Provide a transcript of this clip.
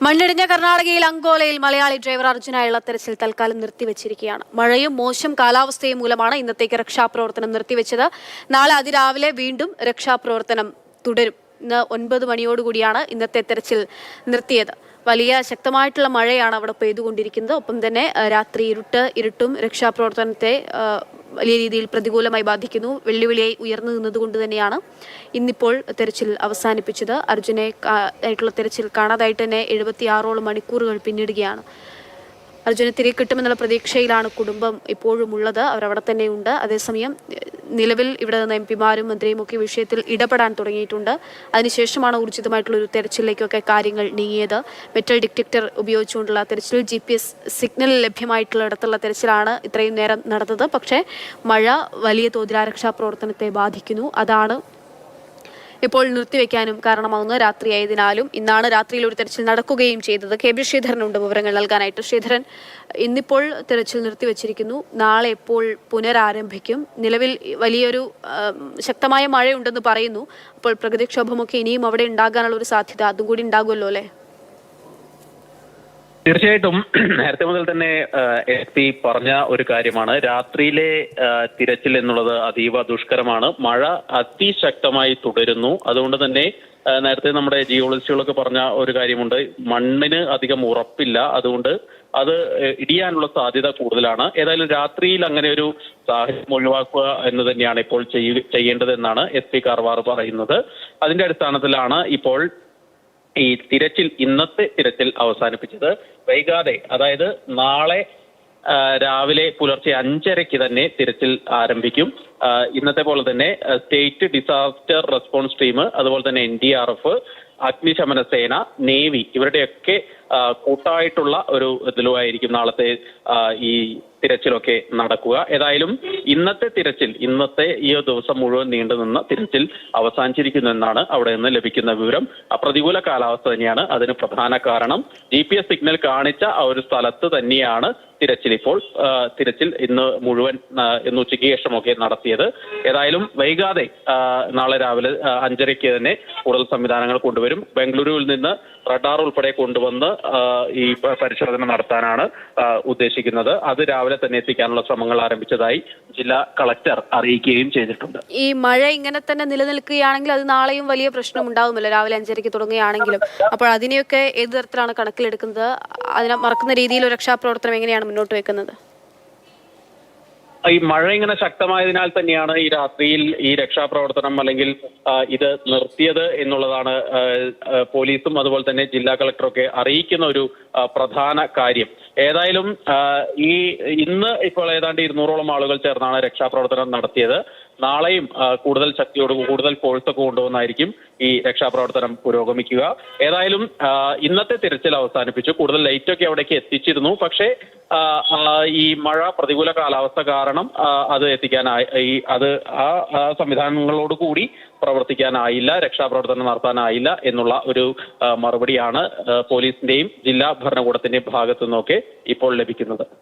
മണ്ണിടിഞ്ഞ കർണാടകയിൽ അങ്കോലയിൽ മലയാളി ഡ്രൈവർ അർജുനായുള്ള തെരച്ചിൽ തൽക്കാലം നിർത്തിവച്ചിരിക്കുകയാണ്. മഴയും മോശം കാലാവസ്ഥയും മൂലമാണ് ഇന്നത്തേക്ക് രക്ഷാപ്രവർത്തനം നിർത്തിവെച്ചത്. നാളെ അതിരാവിലെ വീണ്ടും രക്ഷാപ്രവർത്തനം തുടരും. ഇന്ന് 9 മണിയോടുകൂടിയാണ് ഇന്നത്തെ തെരച്ചിൽ നിർത്തിയത്. വലിയ ശക്തമായിട്ടുള്ള മഴയാണ് അവിടെ പെയ്തുകൊണ്ടിരിക്കുന്നത്. ഒപ്പം തന്നെ രാത്രി ഇരുട്ടും രക്ഷാപ്രവർത്തനത്തെ വലിയ രീതിയിൽ പ്രതികൂലമായി ബാധിക്കുന്നു. വെല്ലുവിളിയായി ഉയർന്നു നിന്നതുകൊണ്ട് തന്നെയാണ് ഇന്നിപ്പോൾ തെരച്ചിൽ അവസാനിപ്പിച്ചത്. അർജുനെ ആയിട്ടുള്ള തെരച്ചിൽ കാണാതായിട്ട് തന്നെ 76ഓളം മണിക്കൂറുകൾ പിന്നിടുകയാണ്. അർജുനെ തിരികെ കിട്ടുമെന്നുള്ള പ്രതീക്ഷയിലാണ് കുടുംബം ഇപ്പോഴും ഉള്ളത്. അവരവിടെ തന്നെയുണ്ട്. അതേസമയം നിലവിൽ ഇവിടെ നിന്ന് എംപിമാരും മന്ത്രിയും ഒക്കെ വിഷയത്തിൽ ഇടപെടാൻ തുടങ്ങിയിട്ടുണ്ട്. അതിനുശേഷമാണ് ഊർജിതമായിട്ടുള്ളൊരു തെരച്ചിലേക്കൊക്കെ കാര്യങ്ങൾ നീങ്ങിയത്. മെറ്റൽ ഡിറ്റക്ടർ ഉപയോഗിച്ചുകൊണ്ടുള്ള തെരച്ചിൽ, GPS സിഗ്നൽ ലഭ്യമായിട്ടുള്ളിടത്തുള്ള തെരച്ചിലാണ് ഇത്രയും നേരം നടന്നത്. പക്ഷേ മഴ വലിയ തോതിൽ രക്ഷാപ്രവർത്തനത്തെ ബാധിക്കുന്നു. അതാണ് ഇപ്പോൾ നിർത്തിവെക്കാനും കാരണമാകുന്നത്. രാത്രിയായതിനാലും ഇന്നാണ് രാത്രിയിൽ ഒരു തെരച്ചിൽ നടക്കുകയും ചെയ്തത്. KB ശ്രീധരനുണ്ട് വിവരങ്ങൾ നൽകാനായിട്ട്. ശ്രീധരൻ, ഇന്നിപ്പോൾ തെരച്ചിൽ നിർത്തിവെച്ചിരിക്കുന്നു. നാളെ എപ്പോൾ പുനരാരംഭിക്കും? നിലവിൽ വലിയൊരു ശക്തമായ മഴയുണ്ടെന്ന് പറയുന്നു. അപ്പോൾ പ്രകൃതിക്ഷോഭമൊക്കെ ഇനിയും അവിടെ ഉണ്ടാകാനുള്ള ഒരു സാധ്യത അതും കൂടി ഉണ്ടാകുമല്ലോ അല്ലേ? തീർച്ചയായിട്ടും നേരത്തെ മുതൽ തന്നെ SP പറഞ്ഞ ഒരു കാര്യമാണ്. രാത്രിയിലെ തിരച്ചിൽ എന്നുള്ളത് അതീവ ദുഷ്കരമാണ്. മഴ അതിശക്തമായി തുടരുന്നു. അതുകൊണ്ട് തന്നെ നേരത്തെ നമ്മുടെ ജിയോളജിസ്റ്റുകളൊക്കെ പറഞ്ഞ ഒരു കാര്യമുണ്ട്, മണ്ണിന് അധികം ഉറപ്പില്ല. അതുകൊണ്ട് അത് ഇടിയാനുള്ള സാധ്യത കൂടുതലാണ്. ഏതായാലും രാത്രിയിൽ അങ്ങനെ ഒരു സാഹചര്യം ഒഴിവാക്കുക എന്ന് തന്നെയാണ് ഇപ്പോൾ ചെയ്യേണ്ടതെന്നാണ് SP കാർവാർ പറയുന്നത്. അതിന്റെ അടിസ്ഥാനത്തിലാണ് ഇപ്പോൾ ഈ തിരച്ചിൽ, ഇന്നത്തെ തിരച്ചിൽ അവസാനിപ്പിച്ചത്. വൈകാതെ, അതായത് നാളെ രാവിലെ പുലർച്ചെ 5:30 തന്നെ തിരച്ചിൽ ആരംഭിക്കും. ഇന്നത്തെ പോലെ തന്നെ സ്റ്റേറ്റ് ഡിസാസ്റ്റർ റെസ്പോൺസ് ടീം, അതുപോലെ തന്നെ NDRF, അഗ്നിശമന സേന, നേവി, ഇവരുടെയൊക്കെ കൂട്ടായിട്ടുള്ള ഒരു ഇതിലുമായിരിക്കും നാളത്തെ ഈ തിരച്ചിലൊക്കെ നടക്കുക. ഏതായാലും ഇന്നത്തെ തിരച്ചിൽ, ഇന്നത്തെ ഈ ദിവസം മുഴുവൻ നീണ്ടുനിന്ന തിരച്ചിൽ അവസാനിച്ചിരിക്കുന്നു എന്നാണ് അവിടെ നിന്ന് ലഭിക്കുന്ന വിവരം. പ്രതികൂല കാലാവസ്ഥ തന്നെയാണ് അതിന് പ്രധാന കാരണം. GPS സിഗ്നൽ കാണിച്ച ആ ഒരു സ്ഥലത്ത് തന്നെയാണ് തിരച്ചിൽ ഇന്ന് മുഴുവൻ, ഇന്ന് ഉച്ചയ്ക്ക് ശേഷമൊക്കെ നടത്തിയത്. ഏതായാലും വൈകാതെ നാളെ രാവിലെ 5:30 തന്നെ കൂടുതൽ സംവിധാനങ്ങൾ കൊണ്ടുവരും. ബംഗളൂരുവിൽ നിന്ന് റഡാർ ഉൾപ്പെടെ കൊണ്ടുവന്ന് ഈ പരിശോധന നടത്താനാണ് ഉദ്ദേശിക്കുന്നത്. അത് രാവിലെ തന്നെ എത്തിക്കാനുള്ള ശ്രമങ്ങൾ ആരംഭിച്ചതായി ജില്ലാ കളക്ടർ അറിയിക്കുകയും ചെയ്തിട്ടുണ്ട്. ഈ മഴ ഇങ്ങനെ തന്നെ നിലനിൽക്കുകയാണെങ്കിൽ അത് നാളെയും വലിയ പ്രശ്നം ഉണ്ടാവുമല്ലോ, രാവിലെ 5:30 തുടങ്ങുകയാണെങ്കിലും. അപ്പോൾ അതിനെയൊക്കെ ഏത് തരത്തിലാണ് കണക്കിലെടുക്കുന്നത്? അതിനെ മറക്കുന്ന രീതിയിൽ ഒരു രക്ഷാപ്രവർത്തനം എങ്ങനെയാണ് മുന്നോട്ട് വെക്കുന്നത്? ഈ മഴ ഇങ്ങനെ ശക്തമായതിനാൽ തന്നെയാണ് ഈ രാത്രിയിൽ ഈ രക്ഷാപ്രവർത്തനം അല്ലെങ്കിൽ ഇത് നിർത്തിയത് എന്നുള്ളതാണ് പോലീസും അതുപോലെ തന്നെ ജില്ലാ കളക്ടറൊക്കെ അറിയിക്കുന്ന ഒരു പ്രധാന കാര്യം. ഏതായാലും ഇന്ന് ഇപ്പോൾ ഏതാണ്ട് 200ഓളം ആളുകൾ ചേർന്നാണ് രക്ഷാപ്രവർത്തനം നടത്തിയത്. നാളെയും കൂടുതൽ ശക്തിയോട്, കൂടുതൽ ഫോഴ്സൊക്കെ കൊണ്ടുവന്നായിരിക്കും ഈ രക്ഷാപ്രവർത്തനം പുരോഗമിക്കുക. ഏതായാലും ഇന്നത്തെ തിരച്ചിൽ അവസാനിപ്പിച്ചു. കൂടുതൽ ലൈറ്റൊക്കെ അവിടേക്ക് എത്തിച്ചിരുന്നു. പക്ഷേ ഈ മഴ, പ്രതികൂല കാലാവസ്ഥ കാരണം അത് എത്തിക്കാനായി, ആ സംവിധാനങ്ങളോട് കൂടി പ്രവർത്തിക്കാനായില്ല, രക്ഷാപ്രവർത്തനം നടത്താനായില്ല എന്നുള്ള ഒരു മറുപടിയാണ് പോലീസിന്റെയും ജില്ലാ ഭരണകൂടത്തിന്റെയും ഭാഗത്തു നിന്നൊക്കെ ഇപ്പോൾ ലഭിക്കുന്നത്.